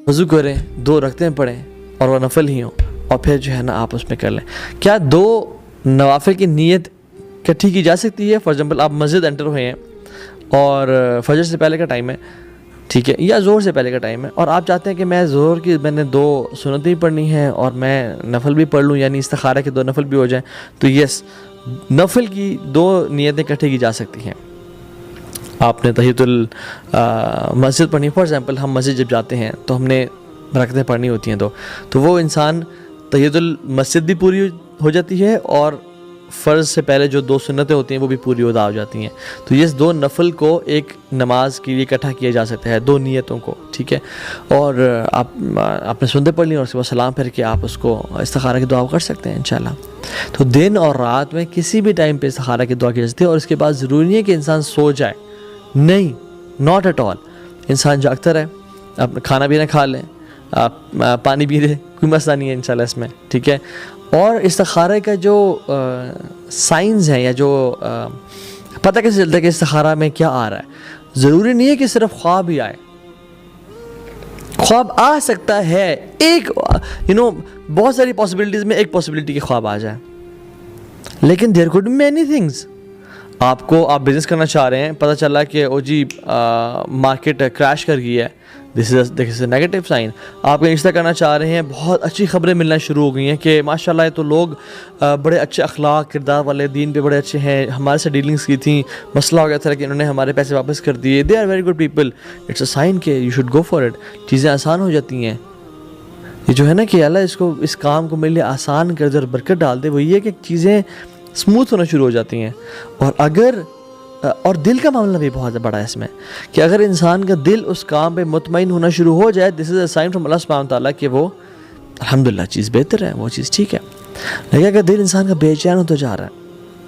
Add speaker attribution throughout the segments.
Speaker 1: وضو کریں, 2 رکعتیں پڑھیں اور وہ نفل ہی ہوں, اور پھر جو ہے نا آپ اس میں کر لیں. کیا 2 نوافل کی نیت اکٹھی کی جا سکتی ہے؟ فار ایگزامپل آپ مسجد انٹر ہوئے ہیں اور فجر سے پہلے کا ٹائم ہے, ٹھیک ہے, یا ظہر سے پہلے کا ٹائم ہے, اور آپ چاہتے ہیں کہ میں ظہر کی میں نے 2 سنتیں پڑھنی ہیں اور میں نفل بھی پڑھ لوں, یعنی استخارہ کے 2 نفل بھی ہو جائیں, تو یس, نفل کی 2 نیتیں اکٹھی کی جا سکتی ہیں. آپ نے تحیۃ المسجد پڑھنی, فار ایگزامپل ہم مسجد جب جاتے ہیں تو ہم نے رکعتیں پڑھنی ہوتی ہیں, تو وہ انسان تحیۃ المسجد بھی پوری ہو جاتی ہے اور فرض سے پہلے جو 2 سنتیں ہوتی ہیں وہ بھی پوری ادا ہو جاتی ہیں. تو یہ 2 نفل کو ایک نماز کے لیے اکٹھا کیا جا سکتا ہے, 2 نیتوں کو, ٹھیک ہے, اور آپ نے سنتیں پڑھ لی اور اس کے بعد سلام پھر کے آپ اس کو استخارہ کی دعا کر سکتے ہیں انشاءاللہ. تو دن اور رات میں کسی بھی ٹائم پہ استخارہ کی دعا کی جا سکتی ہے, اور اس کے بعد ضروری نہیں ہے کہ انسان سو جائے, نہیں, ناٹ ایٹ آل. انسان جاگتا رہے, آپ کھانا پینا کھا لیں, آپ پانی پی رہے, کوئی مسئلہ نہیں ہے انشاءاللہ اس میں, ٹھیک ہے. اور استخارہ کا جو سائنز ہیں, یا جو پتہ کیسے چلتا ہے کہ استخارہ میں کیا آ رہا ہے, ضروری نہیں ہے کہ صرف خواب ہی آئے. خواب آ سکتا ہے, ایک بہت ساری پاسبلٹیز میں ایک پاسبلٹی کی خواب آ جائے, لیکن دیر کوڈ مینی تھنگس. آپ بزنس کرنا چاہ رہے ہیں, پتہ چلا کہ او جی مارکیٹ کریش کر گئی ہے, دس از اے نیگیٹو سائن. آپ کا رشتہ کرنا چاہ رہے ہیں, بہت اچھی خبریں ملنا شروع ہو گئی ہیں کہ ماشاءاللہ تو لوگ بڑے اچھے اخلاق کردار والے, دین پہ بڑے اچھے ہیں, ہمارے سے ڈیلنگس کی تھیں, مسئلہ ہو گیا تھا کہ انہوں نے ہمارے پیسے واپس کر دیے, they are very good people. It's a sign کہ you should go for it. چیزیں آسان ہو جاتی ہیں. یہ جو ہے نا کہ اللہ اس کام کو میرے لیے آسان کر دے اور برکت ڈال دے, وہ یہ کہ چیزیں اسموتھ ہونا شروع ہو جاتی ہیں. اور دل کا معاملہ بھی بہت بڑا ہے اس میں, کہ اگر انسان کا دل اس کام پہ مطمئن ہونا شروع ہو جائے, دس از اے سائن فرام اللہ سبحانہ تعالیٰ کہ وہ الحمدللہ چیز بہتر ہے, وہ چیز ٹھیک ہے. لیکن اگر دل انسان کا بے چین ہوتا جا رہا ہے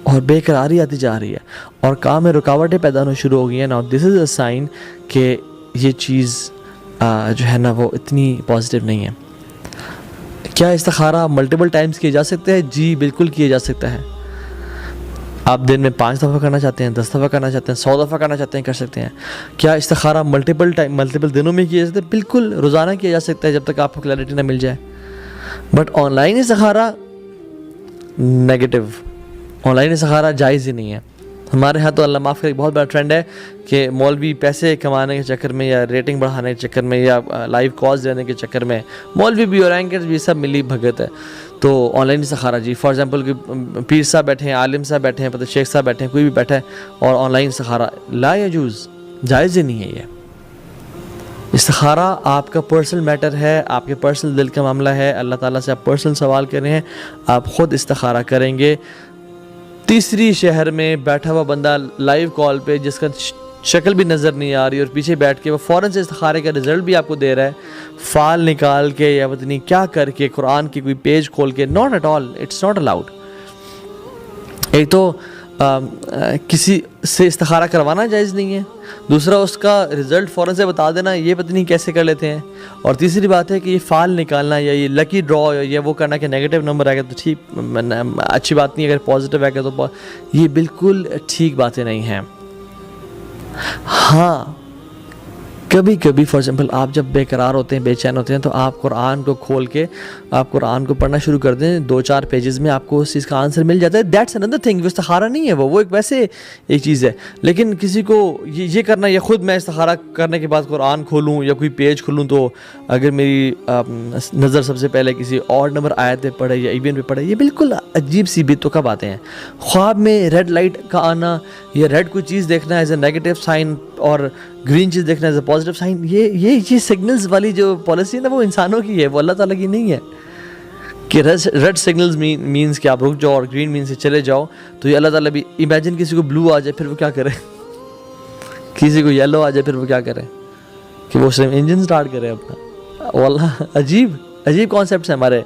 Speaker 1: اور بے قراری آتی جا رہی ہے اور کام میں رکاوٹیں پیدا ہونا شروع ہو گئی ہیں, نا, دس از اے سائن کہ یہ چیز جو ہے نا وہ اتنی پازیٹیو نہیں ہے. کیا استخارہ ملٹیپل ٹائمز کیے جا سکتے ہیں؟ جی بالکل کیے جا سکتا ہے. آپ دن میں 5 دفعہ کرنا چاہتے ہیں, 10 دفعہ کرنا چاہتے ہیں, 100 دفعہ کرنا چاہتے ہیں, کر سکتے ہیں. کیا استخارہ ملٹیپل دنوں میں کیا جا سکتا ہے؟ بالکل روزانہ کیا جا سکتا ہے جب تک آپ کو کلیئرٹی نہ مل جائے. بٹ آن لائن استخارہ نیگیٹو, آن لائن استخارہ جائز ہی نہیں ہے. ہمارے ہاں تو اللہ معاف کرے ایک بہت بڑا ٹرینڈ ہے کہ مولوی پیسے کمانے کے چکر میں یا ریٹنگ بڑھانے کے چکر میں یا لائیو کالز دینے کے چکر میں, مولوی بھی اور اینکرز بھی سب ملی بھگت ہے. تو آن لائن استخارہ, جی فار ایگزامپل کہ پیر صاحب بیٹھے ہیں, عالم صاحب بیٹھے ہیں, پتہ شیخ صاحب بیٹھے ہیں, کوئی بھی بیٹھا ہے اور آن لائن استخارہ, لا یجوز, جائز ہی نہیں ہے. یہ استخارہ آپ کا پرسنل میٹر ہے, آپ کے پرسنل دل کا معاملہ ہے. اللہ تعالیٰ سے آپ پرسنل سوال کر رہے ہیں, آپ خود استخارہ کریں گے. تیسری شہر میں بیٹھا ہوا بندہ لائیو کال پہ جس کا شکل بھی نظر نہیں آ رہی اور پیچھے بیٹھ کے وہ فوراً سے استخارے کا رزلٹ بھی آپ کو دے رہا ہے, فال نکال کے یا پتہ نہیں کیا کر کے, قرآن کی کوئی پیج کھول کے, not at all, it's not allowed. ایک تو کسی سے استخارہ کروانا جائز نہیں ہے, دوسرا اس کا رزلٹ فوراً سے بتا دینا یہ پتہ نہیں کیسے کر لیتے ہیں, اور تیسری بات ہے کہ یہ فال نکالنا یا یہ لکی ڈرا یا وہ کرنا کہ نیگیٹو نمبر آئے گا تو ٹھیک, اچھی بات نہیں, اگر پازیٹیو آئے گا تو یہ بالکل ٹھیک باتیں نہیں ہیں. ہاں کبھی کبھی فار ایگزامپل آپ جب بے قرار ہوتے ہیں, بے چین ہوتے ہیں, تو آپ قرآن کو کھول کے آپ قرآن کو پڑھنا شروع کر دیں, 2-4 پیجز میں آپ کو اس چیز کا آنسر مل جاتا ہے. دیٹس اندر تھنگ, وہ استخارہ نہیں ہے, وہ ایک ویسے ایک چیز ہے. لیکن کسی کو یہ کرنا, یا خود میں استخارہ کرنے کے بعد قرآن کھولوں یا کوئی پیج کھولوں تو اگر میری نظر سب سے پہلے کسی اور نمبر آیت پہ پڑھے یا ایون پہ پڑھے, یہ بالکل عجیب سی باتوں کا باتیں ہیں. خواب میں ریڈ لائٹ کا آنا یا ریڈ کوئی چیز دیکھنا ایز اے نیگیٹو سائن اور گرین چیز دیکھنا ایز اے پازیٹیو سائن, یہ سگنلز والی جو پالیسی ہے نا وہ انسانوں کی ہے, وہ اللہ تعالیٰ کی نہیں ہے. کہ ریڈ سگنلز مینس کہ آپ رک جاؤ اور گرین مینس سے چلے جاؤ, تو یہ اللہ تعالیٰ بھی, امیجن کسی کو بلو آ جائے پھر وہ کیا کرے, کسی کو یلو آ جائے پھر وہ کیا کرے, کہ وہ صرف انجن سٹارٹ کرے اپنا. واللہ عجیب کانسیپٹس ہیں ہمارے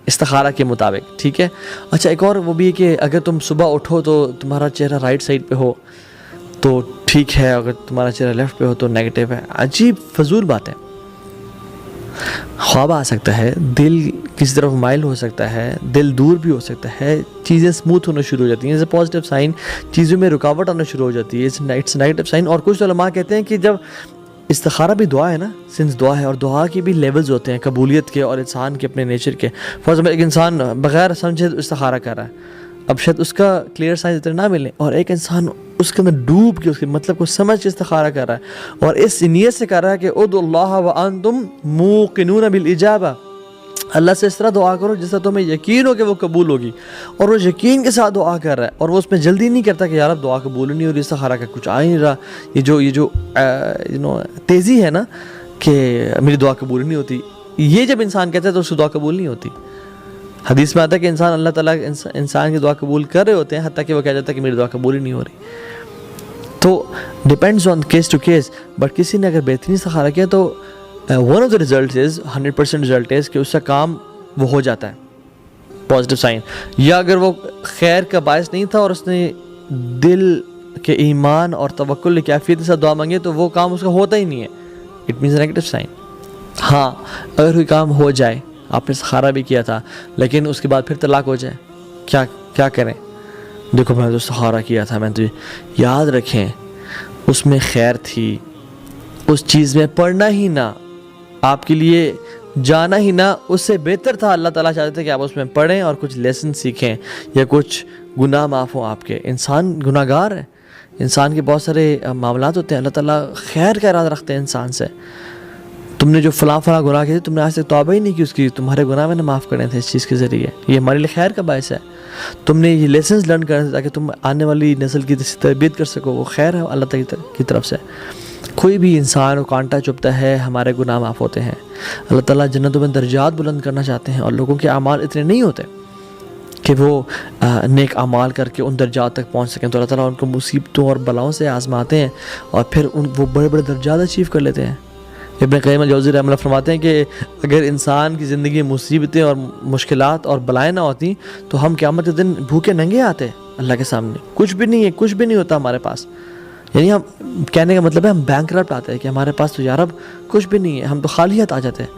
Speaker 1: استخارہ کے مطابق, ٹھیک ہے. اچھا ایک اور وہ بھی ہے کہ اگر تم صبح اٹھو تو تمہارا چہرہ رائٹ سائڈ پہ ہو تو ٹھیک ہے, اگر تمہارا چہرہ لیفٹ پہ ہو تو نیگیٹو ہے. عجیب فضول بات ہے. خواب آ سکتا ہے, دل کسی طرف مائل ہو سکتا ہے, دل دور بھی ہو سکتا ہے, چیزیں اسموتھ ہونا شروع ہو جاتی ہیں, ایز اے پازیٹیو سائن چیزوں میں رکاوٹ آنا شروع ہو جاتی ہے, اٹس نیگیٹو سائن. اور کچھ علماء کہتے ہیں کہ جب استخارہ بھی دعا ہے نا، سنس دعا ہے، اور دعا کی بھی لیولز ہوتے ہیں قبولیت کے اور انسان کے اپنے نیچر کے. فار ایگزامپل ایک انسان بغیر سمجھے استخارہ کر رہا ہے، اب شاید اس کا کلیئر سائنس اتنا نہ ملے، اور ایک انسان اس کے اندر ڈوب کے اس کے مطلب کو سمجھ کے استخارہ کر رہا ہے اور اس نیت سے کر رہا ہے کہ ادعوا اللہ وانتم موقنون بالاجابہ، اللہ سے اس طرح دعا کرو جس طرح تمہیں یقین ہو کہ وہ قبول ہوگی، اور وہ یقین کے ساتھ دعا کر رہا ہے، اور وہ اس میں جلدی نہیں کرتا کہ یار اب دعا قبول نہیں ہو رہی، استخارہ کا کچھ آ ہی نہیں رہا. یہ جو تیزی ہے نا کہ میری دعا قبول نہیں ہوتی، یہ جب انسان کہتا ہے تو اس کی دعا قبول نہیں ہوتی. حدیث میں آتا ہے کہ انسان اللہ تعالیٰ انسان کی دعا قبول کر رہے ہوتے ہیں حتیٰ کہ وہ کہہ جاتا ہے کہ میری دعا قبول ہی نہیں ہو رہی. تو depends on case to case, but کسی نے اگر بہترین استخارہ کیا تو one of the result is 100% result is کہ اس کا کام وہ ہو جاتا ہے، پازیٹیو سائن. یا اگر وہ خیر کا باعث نہیں تھا اور اس نے دل کے ایمان اور توکل کی کیفیت کے ساتھ دعا مانگی تو وہ کام اس کا ہوتا ہی نہیں ہے، اٹ مینز نیگیٹو سائن. ہاں اگر کوئی کام ہو جائے، آپ نے استخارہ بھی کیا تھا لیکن اس کے بعد پھر طلاق ہو جائے، کیا کریں؟ دیکھو میں نے تو استخارہ کیا تھا، میں تو یاد رکھیں اس میں خیر تھی، اس چیز میں پڑھنا ہی نہ، آپ کے لیے جانا ہی نہ اس سے بہتر تھا. اللہ تعالیٰ چاہتے تھے کہ آپ اس میں پڑھیں اور کچھ لیسن سیکھیں یا کچھ گناہ معاف ہوں آپ کے. انسان گناہ گار ہے، انسان کے بہت سارے معاملات ہوتے ہیں، اللہ تعالیٰ خیر کا ارادہ رکھتے ہیں انسان سے. تم نے جو فلاں گناہ کیے تم نے آج تک توبہ ہی نہیں کی اس کی، تمہارے گناہ میں نے معاف کرنے تھے اس چیز کے ذریعے، یہ ہمارے لیے خیر کا باعث ہے. تم نے یہ لیسنز لرن کرنے تھے تاکہ تم آنے والی نسل کی تربیت کر سکو، وہ خیر ہے اللہ تعالیٰ کی طرف سے. کوئی بھی انسان کو کانٹا چبھتا ہے، ہمارے گناہ معاف ہوتے ہیں. اللہ تعالیٰ جنتوں میں درجات بلند کرنا چاہتے ہیں، اور لوگوں کے اعمال اتنے نہیں ہوتے کہ وہ نیک اعمال کر کے ان درجات تک پہنچ سکیں، تو اللہ تعالیٰ ان کو مصیبتوں اور بلاؤں سے آزماتے ہیں اور پھر وہ بڑے بڑے درجات اچیو کر لیتے ہیں. ابن قیم الجوزی رحمہ اللہ فرماتے ہیں کہ اگر انسان کی زندگی میں مصیبتیں اور مشکلات اور بلائیں نہ ہوتی تو ہم قیامت کے دن بھوکے ننگے آتے اللہ کے سامنے، کچھ بھی نہیں ہے، کچھ بھی نہیں ہوتا ہمارے پاس. یعنی ہم کہنے کا مطلب ہے ہم بینکرپٹ آتے ہیں کہ ہمارے پاس تو یار اب کچھ بھی نہیں ہے، ہم تو خالی ہاتھ آ جاتے ہیں.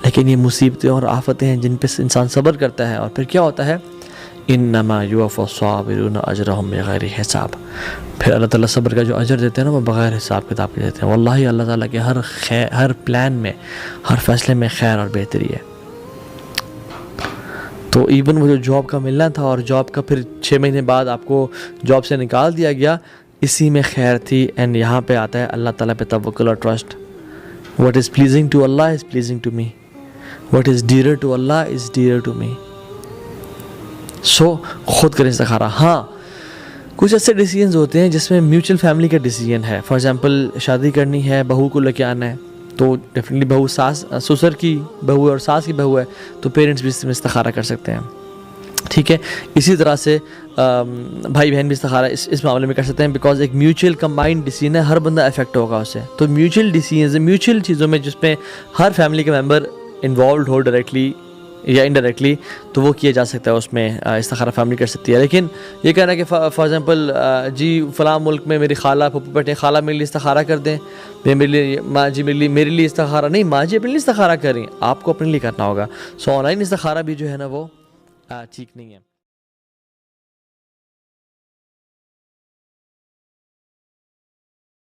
Speaker 1: لیکن یہ مصیبتیں اور آفتیں ہیں جن پہ انسان صبر کرتا ہے، اور پھر کیا ہوتا ہے انما یوفی الصابرون اجرهم بغیر حساب، پھر اللہ تعالیٰ صبر کا جو اجر دیتے ہیں نا وہ بغیر حساب کتاب کے دیتے ہیں. واللہ اللہ تعالیٰ کے ہر پلان میں، ہر فیصلے میں خیر اور بہتری ہے. تو ایون وہ جو جاب کا ملنا تھا اور جاب کا پھر 6 مہینے بعد آپ کو جاب سے نکال دیا گیا، اسی میں خیر تھی. اینڈ یہاں پہ آتا ہے اللہ تعالیٰ پہ توکل اور trust. What is pleasing to Allah is pleasing to me, what is dear to Allah is dear to me. So خود کریں استخارہ. ہاں کچھ ایسے ڈیسیجنز ہوتے ہیں جس میں میوچل فیملی کا ڈیسیجن ہے. فار ایگزامپل شادی کرنی ہے، بہو کو لے کے آنا ہے، تو ڈیفینیٹلی بہو سسر کی بہو ہے اور ساس کی بہو ہے تو پیرنٹس بھی اس میں استخارہ کر سکتے ہیں. ٹھیک ہے، اسی طرح سے بھائی بہن بھی استخارہ اس معاملے میں کر سکتے ہیں، بیکاز ایک میوچل کمبائنڈ ڈیسیجن ہے، ہر بندہ افیکٹ ہوگا اس سے. تو میوچل ڈیسیجنز، میوچل چیزوں میں جس میں ہر فیملی کے ممبر انوالوڈ ہو ڈائریکٹلی یا انڈائریکٹلی، تو وہ کیا جا سکتا ہے، اس میں استخارہ فیملی کر سکتی ہے. لیکن یہ کہنا ہے کہ فار ایگزامپل جی فلاں ملک میں میری خالہ پھپھو بیٹھے، خالہ میرے لیے استخارہ کر دیں، میرے لیے ماں جی میرے لیے استخارہ نہیں، ماں جی اپنے لیے استخارہ کریں، آپ کو اپنے لیے کرنا ہوگا. سو آن لائن استخارہ بھی جو ہے نا وہ ٹھیک نہیں ہے.